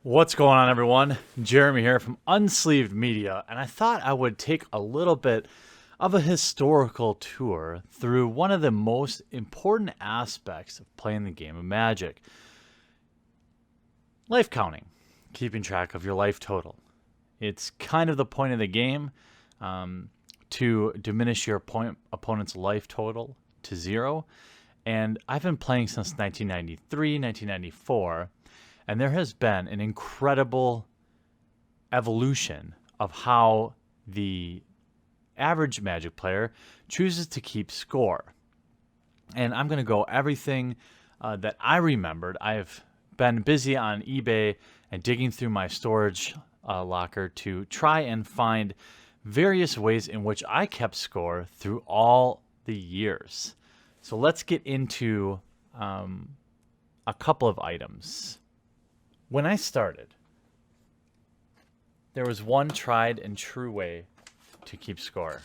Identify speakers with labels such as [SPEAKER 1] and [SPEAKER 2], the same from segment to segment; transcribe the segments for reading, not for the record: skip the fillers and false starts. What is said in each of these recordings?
[SPEAKER 1] What's going on, everyone? Jeremy here from Unsleeved Media, and I thought I would take a little bit of a historical tour through one of the most important aspects of playing the game of Magic: life counting, keeping track of your life total. It's kind of the point of the game to diminish your opponent's life total to zero, and I've been playing since 1993, 1994. And there has been an incredible evolution of how the average Magic player chooses to keep score. And I'm going to go everything that I remembered. I've been busy on eBay and digging through my storage locker to try and find various ways in which I kept score through all the years. So let's get into a couple of items. When I started, there was one tried and true way to keep score,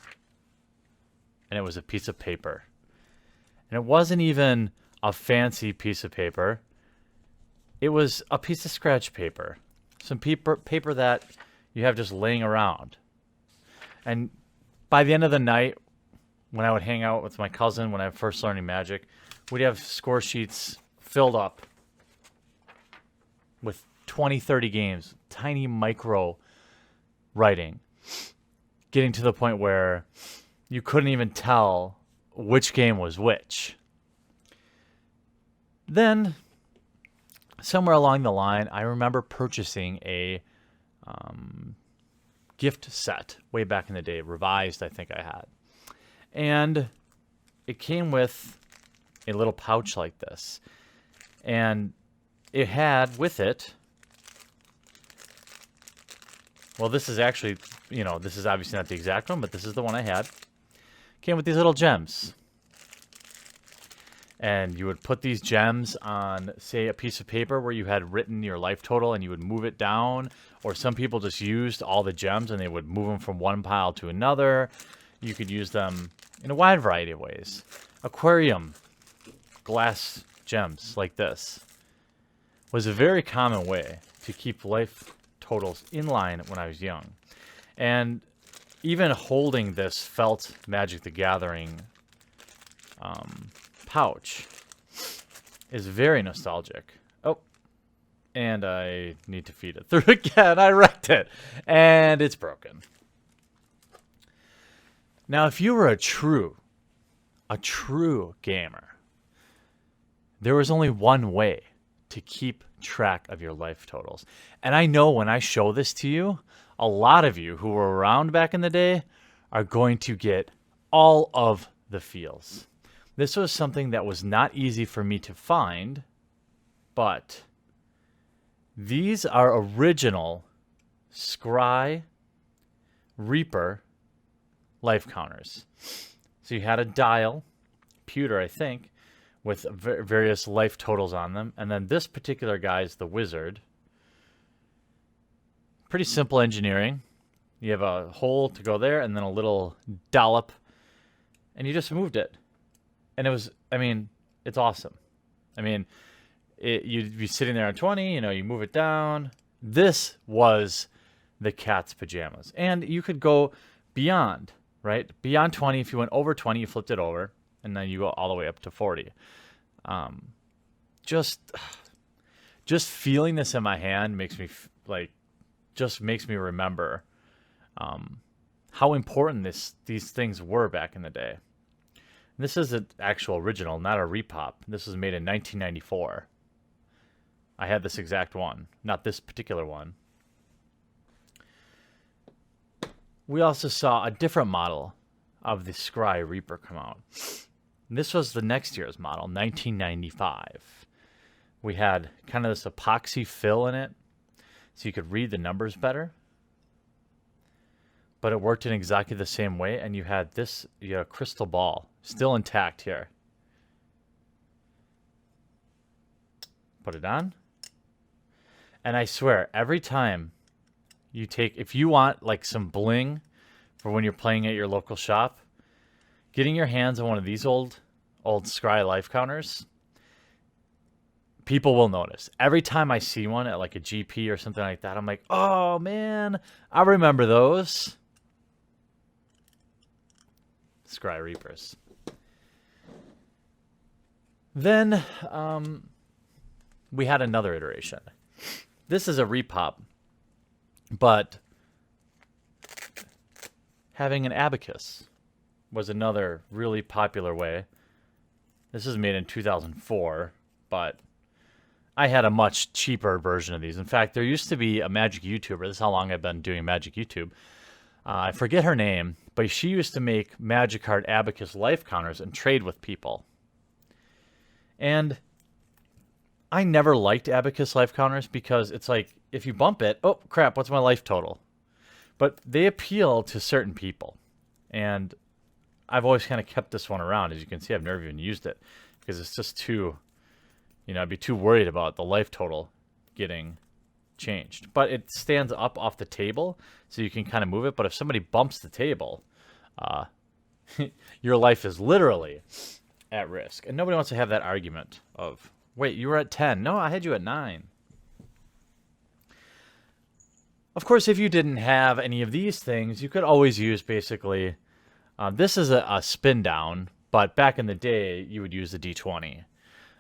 [SPEAKER 1] and it was a piece of paper. And it wasn't even a fancy piece of paper. It was a piece of scratch paper, some paper that you have just laying around. And by the end of the night, when I would hang out with my cousin when I was first learning Magic, we'd have score sheets filled up with 20, 30 games, tiny micro writing, getting to the point where you couldn't even tell which game was which. Then, somewhere along the line, I remember purchasing a gift set way back in the day, revised I think I had. And it came with a little pouch like this. And it had with it, well, this is actually, this is obviously not the exact one, but this is the one I had. Came with these little gems. And you would put these gems on, say, a piece of paper where you had written your life total and you would move it down. Or some people just used all the gems and they would move them from one pile to another. You could use them in a wide variety of ways. Aquarium glass gems like this was a very common way to keep life totals in line when I was young. And even holding this felt Magic the Gathering pouch is very nostalgic. Oh, and I need to feed it through again. I wrecked it, and it's broken. Now, if you were a true gamer, there was only one way to keep track of your life totals. And I know when I show this to you, a lot of you who were around back in the day are going to get all of the feels. This was something that was not easy for me to find, but these are original Scry Reaper life counters. So you had a dial, pewter I think, with various life totals on them. And then this particular guy is the wizard. Pretty simple engineering. You have a hole to go there and then a little dollop. And you just moved it. And it was, it's awesome. You'd be sitting there on 20, you move it down. This was the cat's pajamas. And you could go beyond, right? Beyond 20. If you went over 20, you flipped it over. And then you go all the way up to 40. Just feeling this in my hand makes me makes me remember how important these things were back in the day. And this is an actual original, not a repop. This was made in 1994. I had this exact one, not this particular one. We also saw a different model of the Scry Reaper come out. This was the next year's model, 1995. We had kind of this epoxy fill in it, so you could read the numbers better. But it worked in exactly the same way, and you had a crystal ball, still intact here. Put it on. And I swear, every time you take, if you want like some bling for when you're playing at your local shop, getting your hands on one of these old Scry life counters people will notice. Every time I see one at like a GP or something like that, I'm like, oh man, I remember those. Scry Reapers. Then we had another iteration. This is a repop, but having an Abacus was another really popular way. This is made in 2004, but I had a much cheaper version of these. In fact, there used to be a Magic YouTuber. This is how long I've been doing Magic YouTube. I forget her name, but she used to make Magic Card Abacus life counters and trade with people. And I never liked Abacus life counters because it's like, if you bump it, oh crap, what's my life total? But they appeal to certain people. And I've always kind of kept this one around. As you can see, I've never even used it because it's just too, I'd be too worried about the life total getting changed. But it stands up off the table, so you can kind of move it. But if somebody bumps the table, your life is literally at risk. And nobody wants to have that argument of, wait, you were at 10. No, I had you at 9. Of course, if you didn't have any of these things, you could always use basically, this is a spin down, but back in the day, you would use a D20.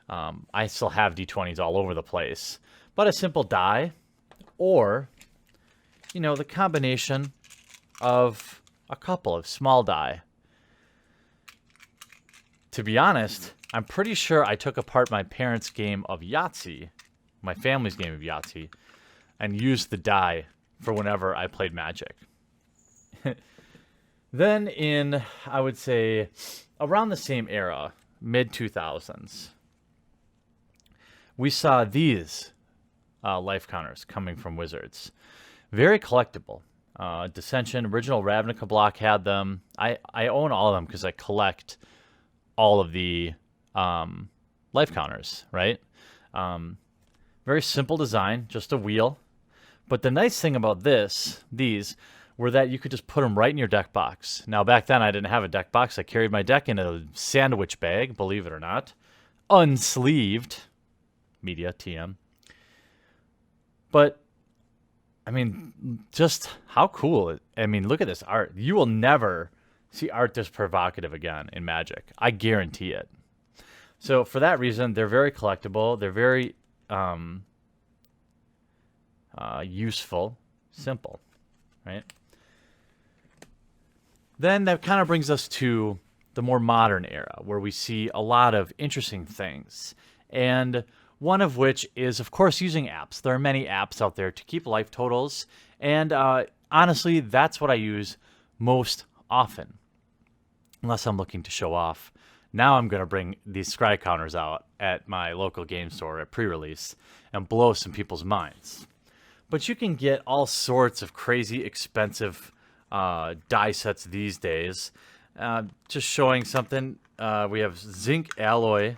[SPEAKER 1] I still have D20s all over the place. But a simple die, or, the combination of a couple of small die. To be honest, I'm pretty sure I took apart my parents' game of Yahtzee, my family's game of Yahtzee, and used the die for whenever I played Magic. Then in, I would say, around the same era, mid-2000s, we saw these life counters coming from Wizards. Very collectible. Dissension, original Ravnica block had them. I own all of them because I collect all of the life counters, right? Very simple design, just a wheel. But the nice thing about these, were that you could just put them right in your deck box. Now, back then, I didn't have a deck box. I carried my deck in a sandwich bag, believe it or not. Unsleeved. Media, TM. But, I mean, just how cool. Look at this art. You will never see art this provocative again in Magic. I guarantee it. So, for that reason, they're very collectible. They're very useful. Simple, right? Then that kind of brings us to the more modern era, where we see a lot of interesting things. And one of which is, of course, using apps. There are many apps out there to keep life totals. And honestly, that's what I use most often. Unless I'm looking to show off. Now I'm going to bring these scry counters out at my local game store at pre-release and blow some people's minds. But you can get all sorts of crazy expensive die sets these days. Just showing something. We have zinc alloy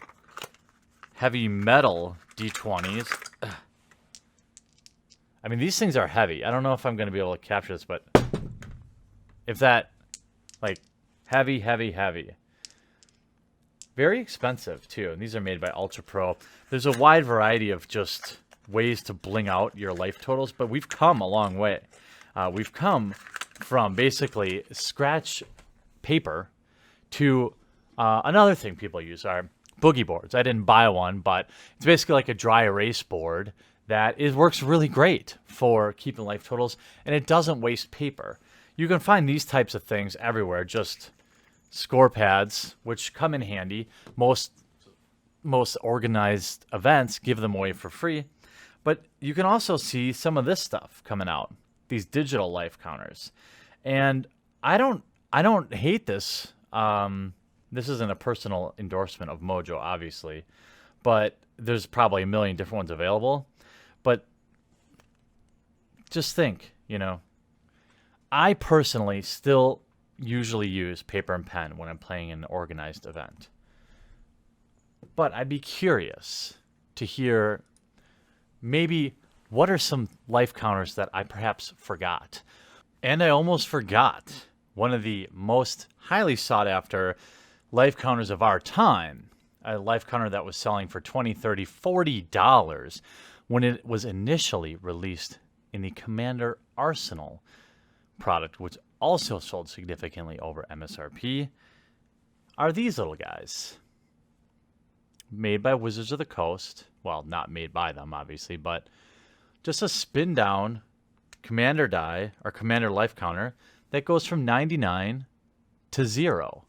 [SPEAKER 1] heavy metal D20s. These things are heavy. I don't know if I'm going to be able to capture this, but if that, heavy, heavy, heavy. Very expensive, too. And these are made by Ultra Pro. There's a wide variety of just ways to bling out your life totals, but we've come a long way. We've come from basically scratch paper to another thing people use are Boogie Boards. I didn't buy one, but it's basically like a dry erase board that works really great for keeping life totals, and it doesn't waste paper. You can find these types of things everywhere, just score pads, which come in handy. Most organized events give them away for free, but you can also see some of this stuff coming out, these digital life counters. And I don't hate this. This isn't a personal endorsement of Mojo, obviously, but there's probably a million different ones available. But just think, I personally still usually use paper and pen when I'm playing an organized event. But I'd be curious to hear maybe what are some life counters that I perhaps forgot. And I almost forgot one of the most highly sought after life counters of our time. a life counter that was selling for $20, $30, $40 when it was initially released in the Commander Arsenal product, which also sold significantly over MSRP, are these little guys. Made by Wizards of the Coast. Well, not made by them, obviously, but just a spin down Commander die or Commander life counter that goes from 99 to 0.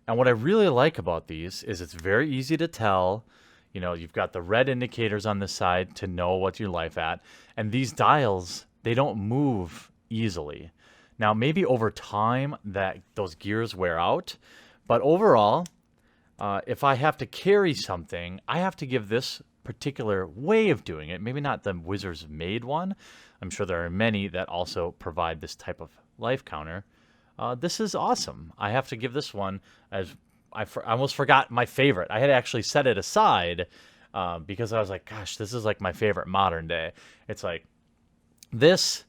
[SPEAKER 1] And what I really like about these is it's very easy to tell. You know, you've got the red indicators on the side to know what your life at. And these dials, they don't move easily. Now, maybe over time that those gears wear out. But overall, if I have to carry something, I have to give this particular way of doing it. Maybe not the Wizards made one. I'm sure there are many that also provide this type of life counter. This is awesome. I have to give this one, as I almost forgot my favorite. I had actually set it aside because I was like, gosh, this is like my favorite modern day. It's like this,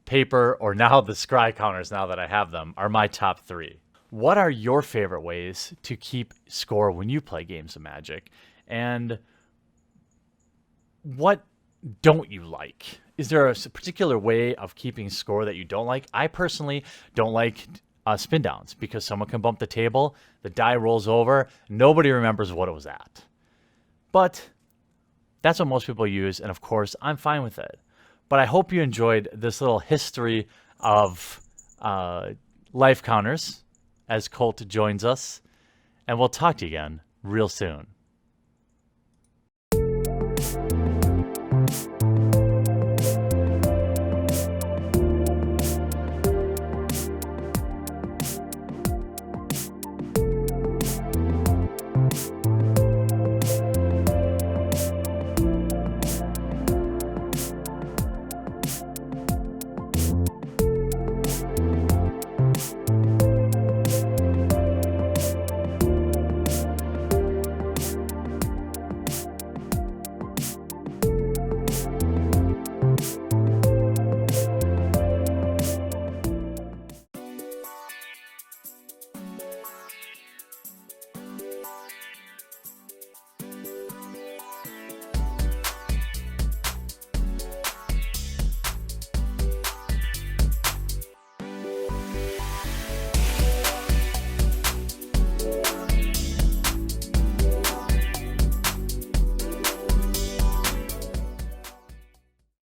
[SPEAKER 1] paper, or now the scry counters, now that I have them, are my top 3. What are your favorite ways to keep score when you play games of Magic? And what don't you like? Is there a particular way of keeping score that you don't like? I personally don't like spin downs because someone can bump the table, the die rolls over, nobody remembers what it was at. But that's what most people use, and of course, I'm fine with it. But I hope you enjoyed this little history of life counters as Colt joins us, and we'll talk to you again real soon.